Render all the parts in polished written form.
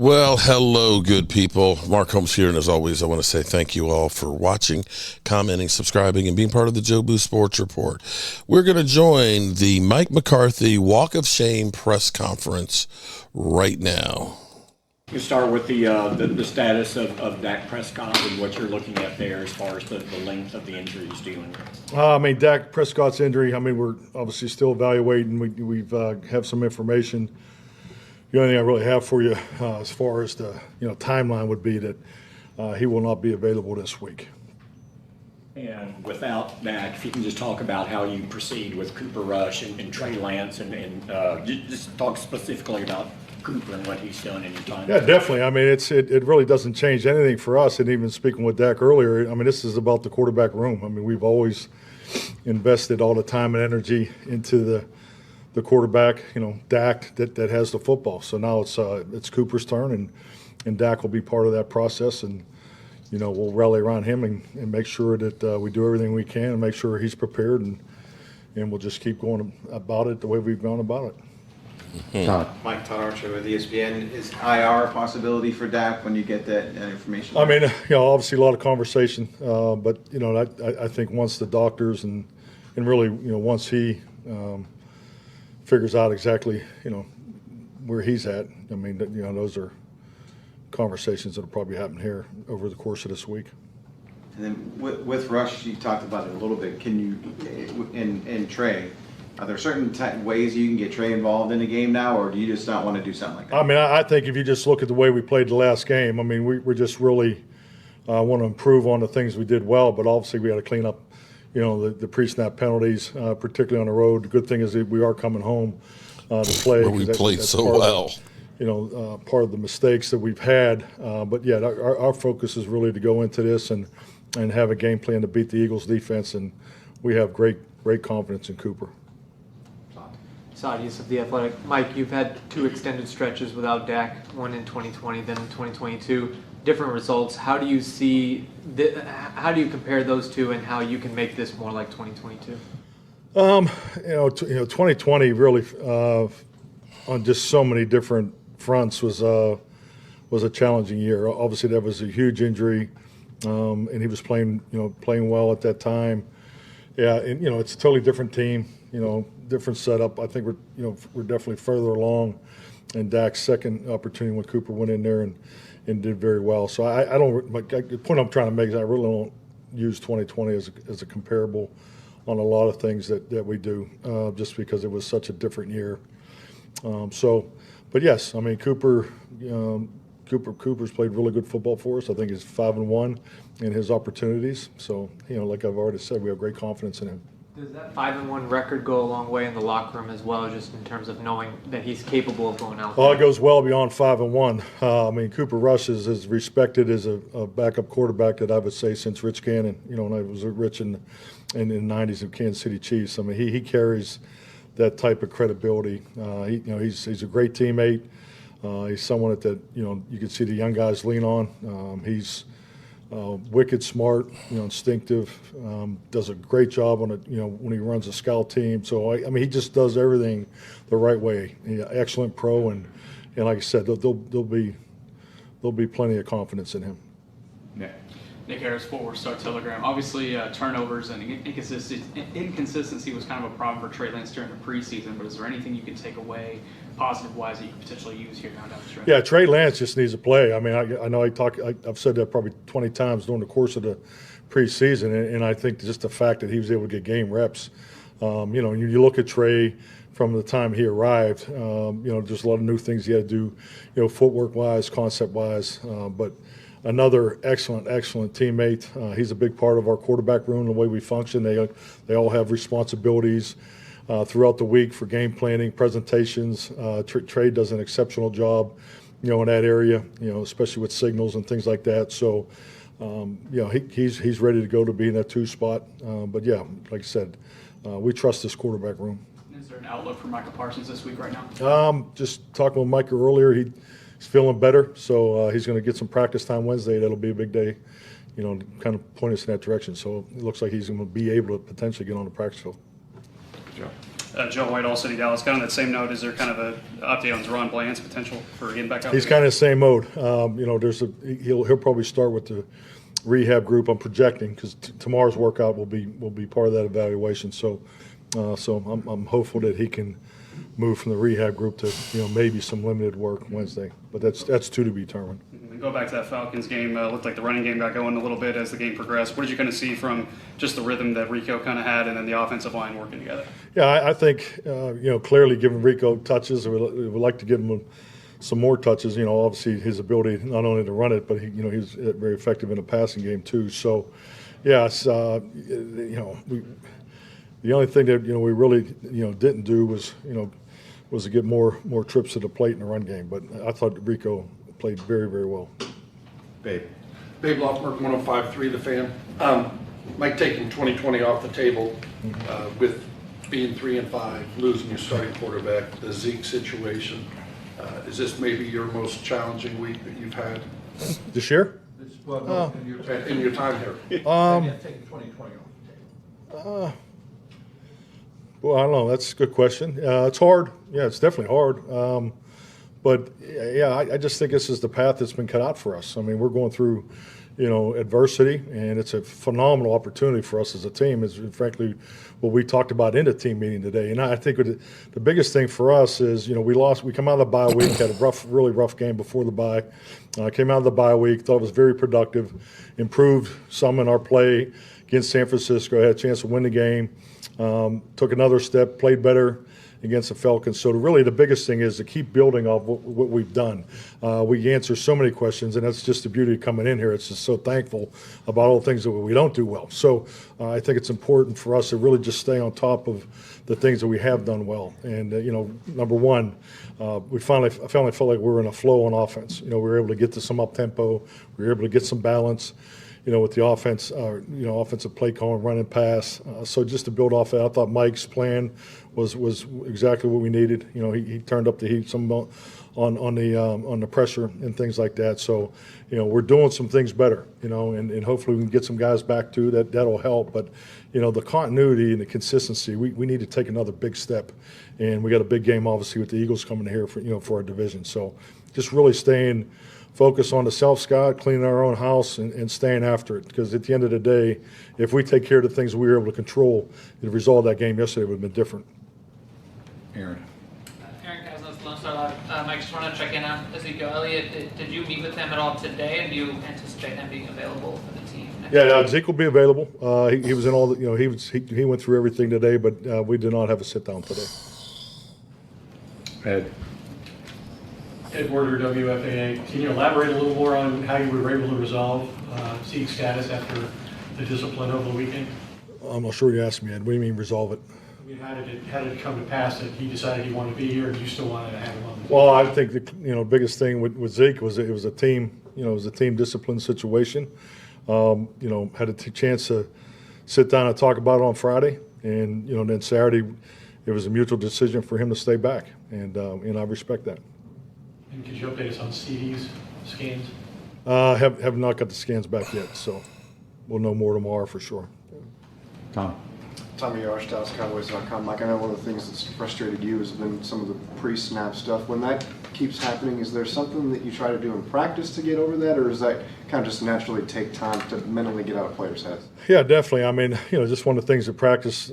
Well, hello, good people. Mark Holmes here, and as always, I want to say thank you all for watching, commenting, subscribing, and being part of the Joe Boo Sports Report. We're going to join the Mike McCarthy Walk of Shame press conference right now. You start with the status of Dak Prescott and what you're looking at there as far as the length of the injury he's dealing with. Dak Prescott's injury, we're obviously still evaluating. We've have some information. The only thing I really have for you as far as the timeline would be that he will not be available this week. And without Dak, if you can just talk about how you proceed with Cooper Rush and Trey Lance and just talk specifically about Cooper and what he's done in your time. Yeah, definitely. It really doesn't change anything for us. And even speaking with Dak earlier, this is about the quarterback room. We've always invested all the time and energy into the quarterback, Dak that has the football. So now it's Cooper's turn, and Dak will be part of that process, and we'll rally around him and make sure that we do everything we can and make sure he's prepared, and we'll just keep going about it the way we've gone about it. Todd Archer with ESPN. Is IR a possibility for Dak when you get that information? Obviously a lot of conversation, but I think once the doctors and really once he figures out exactly where he's at, those are conversations that'll probably happen here over the course of this week. And then with Rush, you talked about it a little bit. Can you and Trey? Are there certain ways you can get Trey involved in the game now, or do you just not want to do something like that? I think if you just look at the way we played the last game, we're just really want to improve on the things we did well, but obviously we got to clean up, the pre-snap penalties, particularly on the road. The good thing is that we are coming home to play. Where we played so well. Part of the mistakes that we've had. But yeah, our focus is really to go into this and have a game plan to beat the Eagles defense, and we have great confidence in Cooper. Sadius of The Athletic. Mike, you've had two extended stretches without Dak, one in 2020, then in 2022. Different results. How do you see? How do you compare those two, and how you can make this more like 2022? 2020 really on just so many different fronts was a challenging year. Obviously, there was a huge injury, and he was playing well at that time. Yeah, and it's a totally different team. Different setup. I think we're definitely further along. And Dak's second opportunity when Cooper went in there and did very well. So I don't. The point I'm trying to make is I really don't use 2020 as a comparable on a lot of things that we do, just because it was such a different year. But yes, Cooper's played really good football for us. I think he's 5-1 in his opportunities. So like I've already said, we have great confidence in him. Does that 5-1 record go a long way in the locker room as well, just in terms of knowing that he's capable of going out there? Well, it goes well beyond 5-1. Cooper Rush is as respected as a backup quarterback that I would say since Rich Gannon. When I was Rich in the 90s of Kansas City Chiefs. He carries that type of credibility. He's a great teammate. He's someone that you can see the young guys lean on. He's wicked smart, instinctive, does a great job on when he runs a scout team. So he just does everything the right way. Excellent pro, and like I said, there'll be plenty of confidence in him. Nick Harris, Fort Worth Star-Telegram. Obviously, turnovers and inconsistency was kind of a problem for Trey Lance during the preseason, but is there anything you can take away positive-wise that you could potentially use here down the stretch? Yeah, Trey Lance just needs to play. I know I've said that probably 20 times during the course of the preseason, and I think just the fact that he was able to get game reps. You look at Trey from the time he arrived, there's a lot of new things he had to do, footwork-wise, concept-wise, but another excellent teammate. He's a big part of our quarterback room, the way we function. They all have responsibilities throughout the week for game planning, presentations. Trey does an exceptional job, in that area, especially with signals and things like that. So, he's ready to go to be in that 2 spot. But yeah, like I said, we trust this quarterback room. Is there an outlook for Micah Parsons this week right now? Just talking with Micah earlier, he's feeling better, so he's going to get some practice time Wednesday. That'll be a big day, kind of point us in that direction. So it looks like he's going to be able to potentially get on the practice field. Good job. Joe White all City Dallas. Kind of that same note, is there kind of an update on Zeron Bland's potential for getting back out? He's kind of the same mode. He'll probably start with the rehab group. I'm projecting because tomorrow's workout will be part of that evaluation. So I'm hopeful that he can move from the rehab group to maybe some limited work Wednesday. But that's to be determined. Go back to that Falcons game. Looked like the running game got going a little bit as the game progressed. What did you kind of see from just the rhythm that Rico kind of had, and then the offensive line working together? Yeah, I think clearly giving Rico touches. We would like to give him some more touches. Obviously his ability not only to run it, but he was very effective in the passing game too. So, yes, the only thing that we really didn't do was to get more trips to the plate in the run game. But I thought Rico played very, very well. Babe. Babe Loffmark, 105.3 The Fan. Mike, taking 2020 off the table with being 3-5, losing your starting quarterback, the Zeke situation. Is this maybe your most challenging week that you've had? This year? Well, no, in your time here. Taking 2020 off the table. Well, I don't know. That's a good question. It's hard. Yeah, it's definitely hard. But yeah, I just think this is the path that's been cut out for us. I mean, we're going through, adversity, and it's a phenomenal opportunity for us as a team. Is frankly what we talked about in the team meeting today. And I think the biggest thing for us is, we come out of the bye week, had a really rough game before the bye. Came out of the bye week, thought it was very productive, improved some in our play against San Francisco, had a chance to win the game, took another step, played better against the Falcons. So really the biggest thing is to keep building off what we've done. We answer so many questions, and that's just the beauty of coming in here. It's just so thankful about all the things that we don't do well. So I think it's important for us to really just stay on top of the things that we have done well. And, number one, I finally felt like we were in a flow on offense. We were able to get to some up-tempo. We were able to get some balance. With the offense, offensive play calling, run and pass. So just to build off that, I thought Mike's plan was exactly what we needed. He turned up the heat some on the pressure and things like that. So, we're doing some things better. And hopefully we can get some guys back too. That'll help. But the continuity and the consistency, we need to take another big step. And we got a big game obviously with the Eagles coming here for our division. So just really staying focus on the self-scout, cleaning our own house, and staying after it. Because at the end of the day, if we take care of the things we were able to control, the result of that game yesterday would have been different. Aaron. Aaron Kaznos, Lone Star Live. Mike, just want to check in on Ezekiel Elliott. Did you meet with him at all today, and do you anticipate him being available for the team? Yeah, Zeke will be available. He was in all the, he went through everything today, but we did not have a sit-down today. Ed. Ed Werder, WFAA. Can you elaborate a little more on how you were able to resolve Zeke's status after the discipline over the weekend? I'm not sure you asked me, Ed. What do you mean resolve it? I mean, how did it come to pass that he decided he wanted to be here and you still wanted to have him on the team? Well, I think the biggest thing with Zeke was it was a team, it was a team discipline situation. Had a chance to sit down and talk about it on Friday, and then Saturday, it was a mutual decision for him to stay back, and I respect that. And could you update us on CD's scans? Have not got the scans back yet, so we'll know more tomorrow for sure. Tom. Tommy Yarsh, DallasCowboys.com. Mike, I know one of the things that's frustrated you has been some of the pre-snap stuff. When that keeps happening, is there something that you try to do in practice to get over that, or does that kind of just naturally take time to mentally get out of players' heads? Yeah, definitely. I mean, just one of the things that practice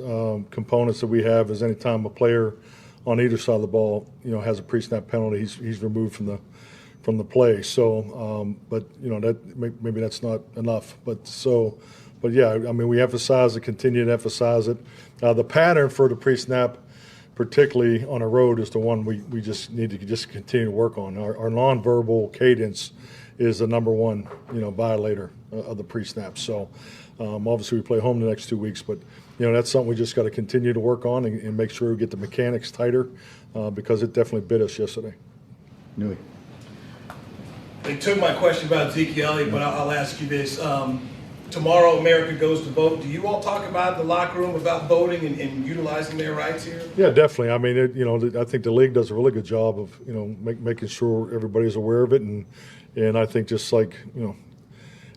components that we have is anytime a player on either side of the ball, has a pre-snap penalty, he's removed from the play. So, but that maybe that's not enough. But yeah, I mean, we emphasize it, continue to emphasize it. The pattern for the pre-snap, particularly on a road, is the one we just need to just continue to work on. Our nonverbal cadence is the number one, violator of the pre-snap. So obviously we play home the next 2 weeks, but that's something we just got to continue to work on and make sure we get the mechanics tighter because it definitely bit us yesterday. Newey. They took my question about Ezekiel Elliott, but I'll ask you this. Tomorrow America goes to vote. Do you all talk about the locker room about voting and utilizing their rights here? Yeah, definitely. I mean, I think the league does a really good job of, making sure everybody's aware of it. And I think just like,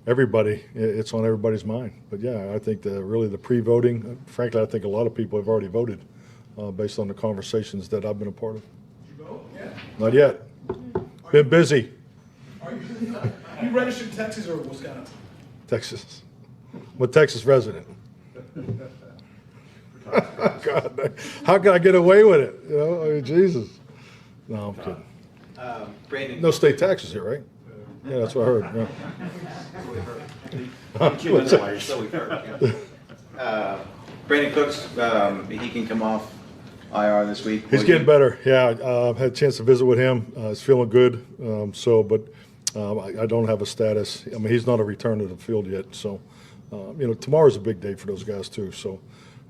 everybody, it's on everybody's mind. But yeah, I think really the pre-voting, frankly, I think a lot of people have already voted based on the conversations that I've been a part of. Did you vote? Yeah. Not yet. Been busy. Are you registered in Texas or Wisconsin? Texas. I'm a Texas resident. God, how can I get away with it? You know, I mean, Jesus. No, I'm kidding. Brandon. No state taxes here, right? Yeah, that's what I heard. Yeah. So we've heard. Brandon Cooks, he can come off IR this week. He's getting better. Yeah, I've had a chance to visit with him. He's feeling good. But I don't have a status. I mean, he's not a return to the field yet. So, tomorrow's a big day for those guys too. So,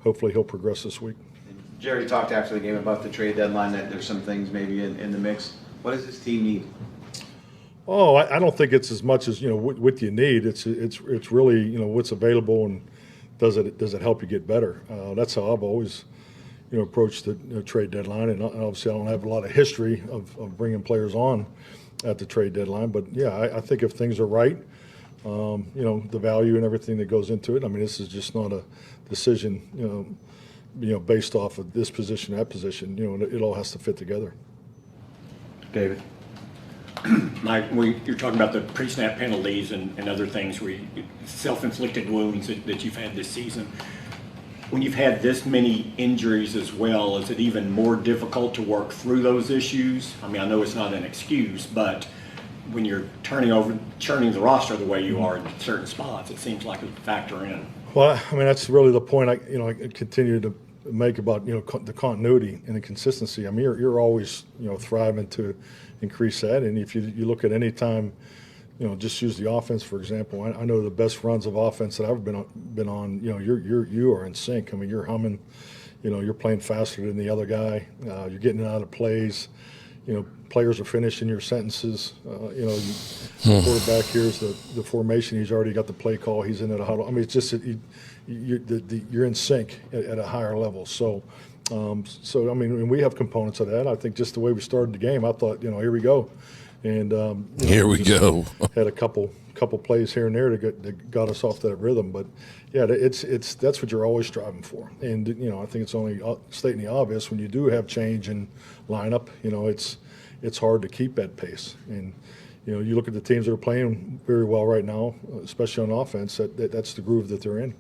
hopefully he'll progress this week. Jerry talked after the game about the trade deadline, that there's some things maybe in the mix. What does this team need? Oh, I don't think it's as much as what you need. It's really what's available, and does it help you get better? That's how I've always approached the trade deadline. And obviously I don't have a lot of history of bringing players on at the trade deadline. But yeah, I think if things are right, the value and everything that goes into it. I mean, this is just not a decision based off of this position, that position. It all has to fit together. David. Mike, you're talking about the pre-snap penalties and other things where self-inflicted wounds that you've had this season. When you've had this many injuries as well, is it even more difficult to work through those issues? I mean, I know it's not an excuse, but when you're churning the roster the way you are in certain spots, it seems like a factor in. Well, I mean, that's really the point I continue to make about the continuity and the consistency. I mean, you're always thriving to increase that. And if you look at any time, just use the offense for example. I know the best runs of offense that I've been on. You are in sync. I mean, you're humming. You're playing faster than the other guy. You're getting out of plays. Players are finishing your sentences. The quarterback here's the formation. He's already got the play call. He's in at a huddle. I mean, it's just you're in sync at a higher level. So I mean, and we have components of that. I think just the way we started the game, I thought, here we go, and here we go. Had a couple plays here and there that got us off that rhythm. But yeah, that's what you're always striving for. And I think it's only stating the obvious when you do have change in lineup. It's hard to keep that pace. And you look at the teams that are playing very well right now, especially on offense. That's the groove that they're in.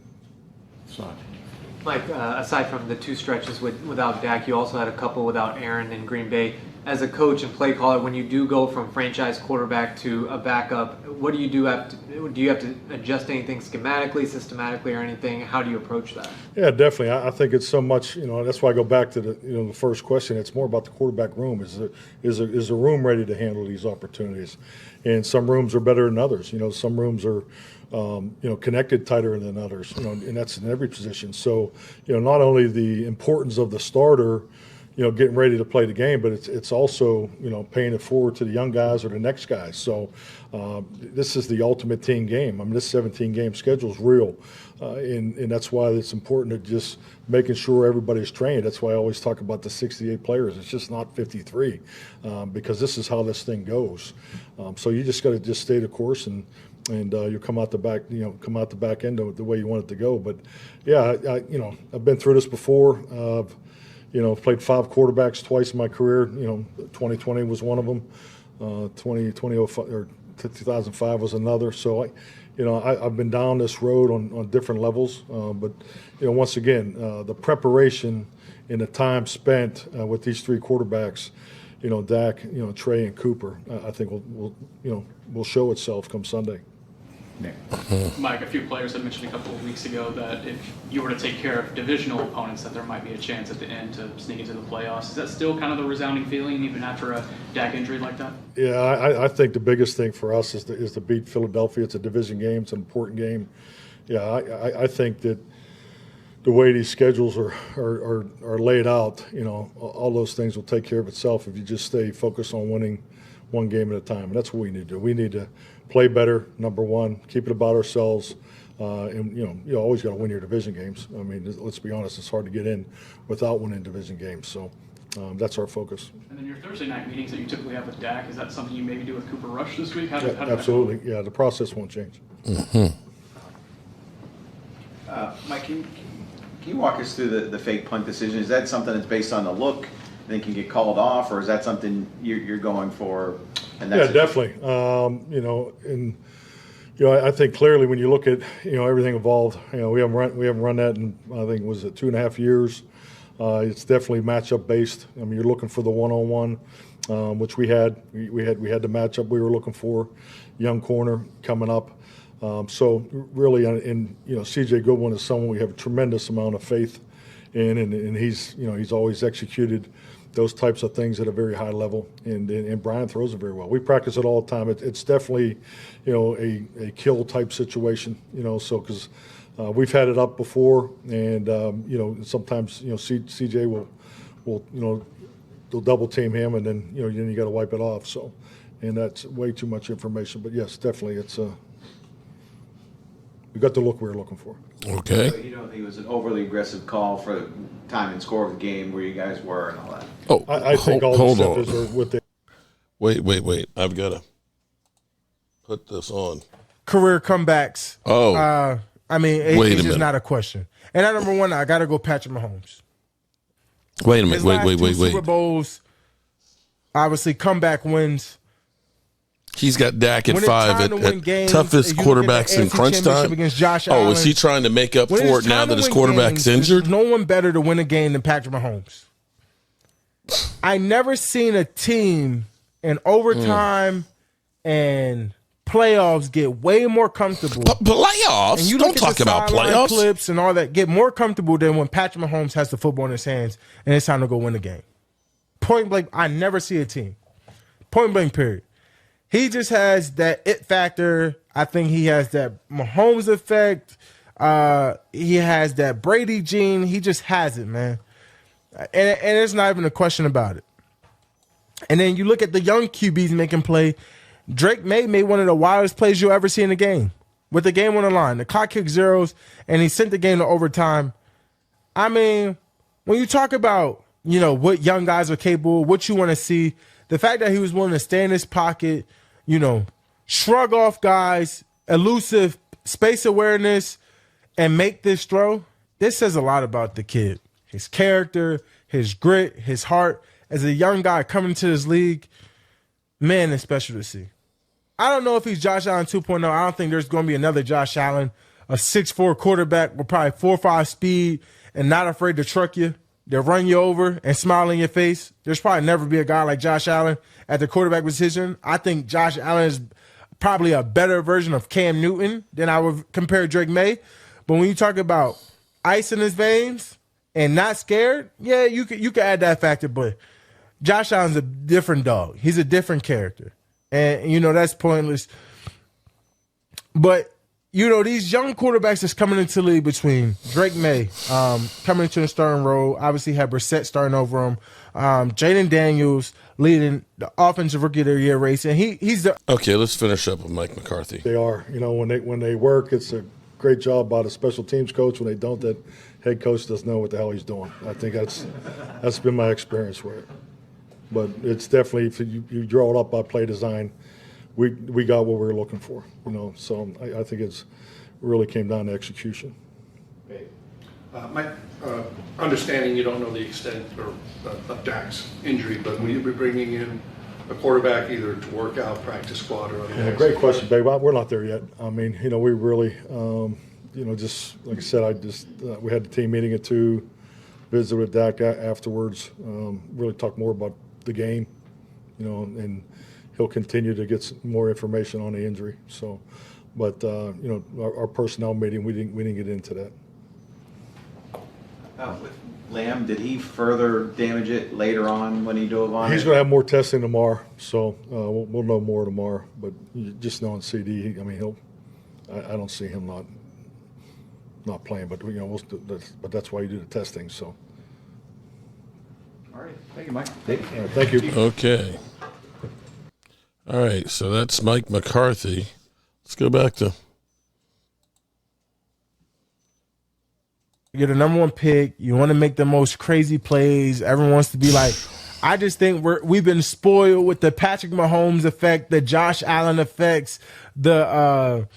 Mike, aside from the two stretches without Dak, you also had a couple without Aaron in Green Bay. As a coach and play caller, when you do go from franchise quarterback to a backup, what do you do? Do you have to adjust anything schematically, systematically, or anything? How do you approach that? Yeah, definitely. I think it's so much. That's why I go back to the first question. It's more about the quarterback room. Is the room ready to handle these opportunities? And some rooms are better than others. Some rooms are connected tighter than others. And that's in every position. So not only the importance of the starter, getting ready to play the game, but it's also, paying it forward to the young guys or the next guys. So this is the ultimate team game. I mean, this 17-game schedule is real. And that's why it's important to just making sure everybody's trained. That's why I always talk about the 68 players. It's just not 53 because this is how this thing goes. So you just got to just stay the course and you come out the back end of the way you want it to go. But yeah, I've been through this before. Played 5 quarterbacks twice in my career. 2020 was one of them. 2005 was another. So I've been down this road on different levels. But once again, the preparation and the time spent with these 3 quarterbacks, Dak, Trey, and Cooper, I think will show itself come Sunday. Mike, a few players had mentioned a couple of weeks ago that if you were to take care of divisional opponents, that there might be a chance at the end to sneak into the playoffs. Is that still kind of the resounding feeling, even after a Dak injury like that? Yeah, I think the biggest thing for us is to beat Philadelphia. It's a division game. It's an important game. Yeah, I think that the way these schedules are laid out, all those things will take care of itself if you just stay focused on winning one game at a time. And that's what we need to do. We need to play better, number one, keep it about ourselves. And, you always got to win your division games. I mean, let's be honest, it's hard to get in without winning division games. So that's our focus. And then your Thursday night meetings that you typically have with Dak, is that something you maybe do with Cooper Rush this week? How Absolutely. Yeah, the process won't change. Mike, Can you walk us through the fake punt decision? Is that something that's based on the look and then can get called off, or is that something you're going for? And that's Definitely. I think clearly when you look at everything involved, we haven't run that in, I think, was it 2.5 years. It's definitely matchup based. I mean, you're looking for the one-on-one, which we had the matchup we were looking for, young corner coming up. So really, C.J. Goodwin is someone we have a tremendous amount of faith in, and he's always executed those types of things at a very high level, and Brian throws it very well. We practice it all the time. It's definitely, a kill type situation, so because we've had it up before, and sometimes CJ will they'll double team him, and then you got to wipe it off. So, and that's way too much information. But yes, definitely, we got the look we were looking for. Okay. So you don't think it was an overly aggressive call for the time and score of the game where you guys were and all that? Oh, I think all hold the on. centers are with the. Wait. I've got to put this on. Career comebacks. Oh. It's just not a question. And at number one, I got to go Patrick Mahomes. Wait a minute. His last two Wait. Super Bowls, obviously comeback wins. He's got Dak at 5 at games, toughest quarterbacks in crunch time. Against Josh Allen. Is he trying to make up for it now that his quarterback's injured? There's no one better to win a game than Patrick Mahomes. I never seen a team in overtime and playoffs get way more comfortable. Playoffs? And you Don't talk about playoffs. Clips and all that, get more comfortable than when Patrick Mahomes has the football in his hands and it's time to go win the game. Point blank, I never see a team. Point blank, period. He just has that it factor. I think he has that Mahomes effect. He has that Brady gene. He just has it, man. And there's not even a question about it. And then you look at the young QBs making play. Drake May made one of the wildest plays you'll ever see in a game. With the game on the line. The clock kicked zeros, and he sent the game to overtime. I mean, when you talk about, what young guys are capable, what you want to see, the fact that he was willing to stay in his pocket, shrug off guys, elusive space awareness, and make this throw, this says a lot about the kid. His character, his grit, his heart. As a young guy coming to this league, man, it's special to see. I don't know if he's Josh Allen 2.0. I don't think there's going to be another Josh Allen, a 6'4" quarterback with probably 4.5 speed and not afraid to truck you. They'll run you over and smile in your face. There's probably never be a guy like Josh Allen at the quarterback position. I think Josh Allen is probably a better version of Cam Newton than I would compare Drake May. But when you talk about ice in his veins and not scared, yeah, you could add that factor. But Josh Allen's a different dog. He's a different character. And, that's pointless. But, these young quarterbacks that's coming into the league between Drake May coming into the starting role, obviously had Brissett starting over him, Jaden Daniels leading the offensive rookie of the year race, and he's the Okay, let's finish up with Mike McCarthy. They are. When they work, it's a great job by the special teams coach. When they don't, that head coach doesn't know what the hell he's doing. I think that's been my experience with it. But it's definitely, if you draw it up by play design, we got what we were looking for. So I think it's really came down to execution. Mike, understanding you don't know the extent of Dak's injury, but will you be bringing in a quarterback either to work out, practice squad, or Yeah, great question, babe. We're not there yet. I mean, we really, just like I said, we had the team meeting at 2, visited with Dak afterwards, really talk more about the game, and he'll continue to get some more information on the injury. So, but our personnel meeting, we didn't get into that. With Lamb, did he further damage it later on when he dove on He's it? going to have more testing tomorrow, so we'll know more tomorrow. But just knowing CD, I don't see him not playing. But but that's why you do the testing. So. All right. Thank you, Mike. Thank you. Okay. All right, so that's Mike McCarthy. Let's go back to. You're the number one pick. You want to make the most crazy plays. Everyone wants to be like, I just think we've been spoiled with the Patrick Mahomes effect, the Josh Allen effects, the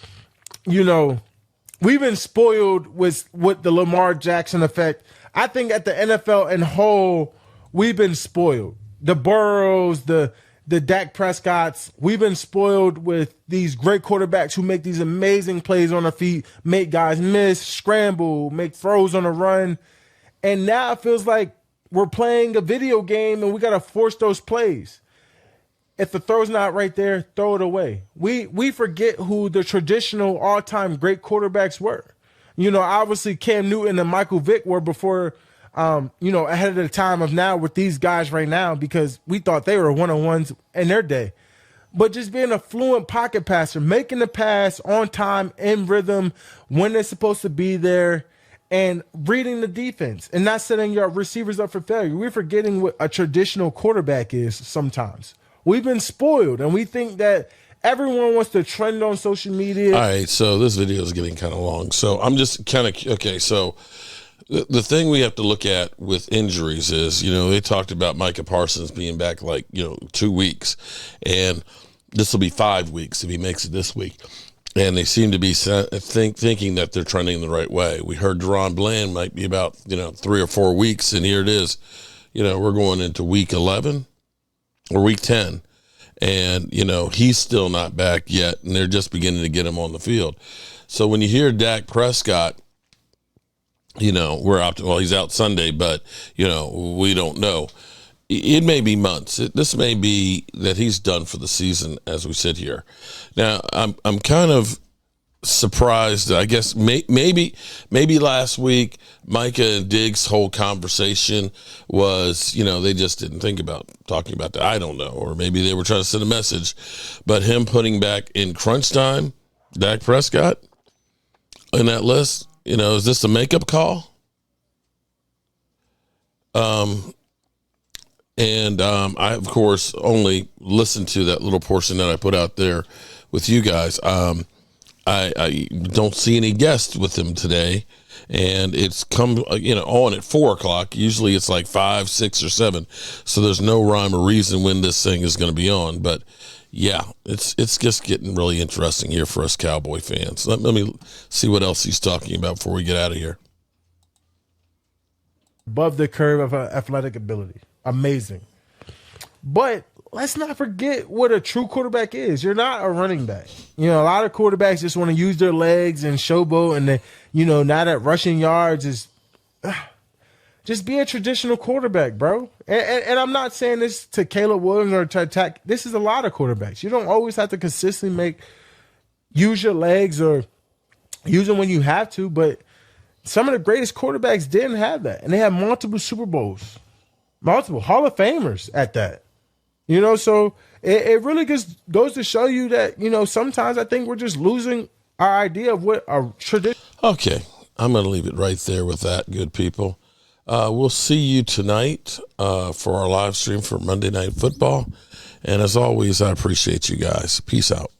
we've been spoiled with the Lamar Jackson effect. I think at the NFL in whole, we've been spoiled. The Burrows, the Dak Prescotts, we've been spoiled with these great quarterbacks who make these amazing plays on their feet, make guys miss, scramble, make throws on the run. And now it feels like we're playing a video game and we got to force those plays. If the throw's not right there, throw it away. We forget who the traditional all-time great quarterbacks were. You know, obviously Cam Newton and Michael Vick were before, ahead of the time of now with these guys right now, because we thought they were one-on-ones in their day. But just being a fluent pocket passer, making the pass on time, in rhythm, when they're supposed to be there, and reading the defense and not setting your receivers up for failure. We're forgetting what a traditional quarterback is sometimes. We've been spoiled, and we think that everyone wants to trend on social media. All right, so this video is getting kind of long. So I'm just kind of, okay, so the thing we have to look at with injuries is, they talked about Micah Parsons being back 2 weeks, and this will be 5 weeks if he makes it this week. And they seem to be thinking that they're trending the right way. We heard Deron Bland might be about 3 or 4 weeks, and here it is. We're going into week 11 or week 10, and he's still not back yet, and they're just beginning to get him on the field. So when you hear Dak Prescott, we're out. Well, he's out Sunday, but we don't know. It may be months. This may be that he's done for the season as we sit here. Now, I'm kind of surprised. I guess maybe last week Micah and Diggs' whole conversation was, they just didn't think about talking about that. I don't know. Or maybe they were trying to send a message. But him putting back in crunch time, Dak Prescott, in that list, is this a makeup call? And I, of course, only listened to that little portion that I put out there with you guys. I don't see any guests with him today, and it's come on at 4 o'clock. Usually it's like 5, 6, or 7, so there's no rhyme or reason when this thing is going to be on. But yeah, it's just getting really interesting here for us Cowboy fans. Let me see what else he's talking about before we get out of here. Above the curve of athletic ability. Amazing. But let's not forget what a true quarterback is. You're not a running back. A lot of quarterbacks just want to use their legs and showboat, and now that rushing yards is just be a traditional quarterback, bro. And I'm not saying this to Caleb Williams or to attack. This is a lot of quarterbacks. You don't always have to consistently use your legs or use them when you have to, but some of the greatest quarterbacks didn't have that, and they had multiple Super Bowls. Multiple Hall of Famers at that. So it really just goes to show you that, sometimes I think we're just losing our idea of what a tradition. Okay, I'm going to leave it right there with that, good people. We'll see you tonight for our live stream for Monday Night Football. And as always, I appreciate you guys. Peace out.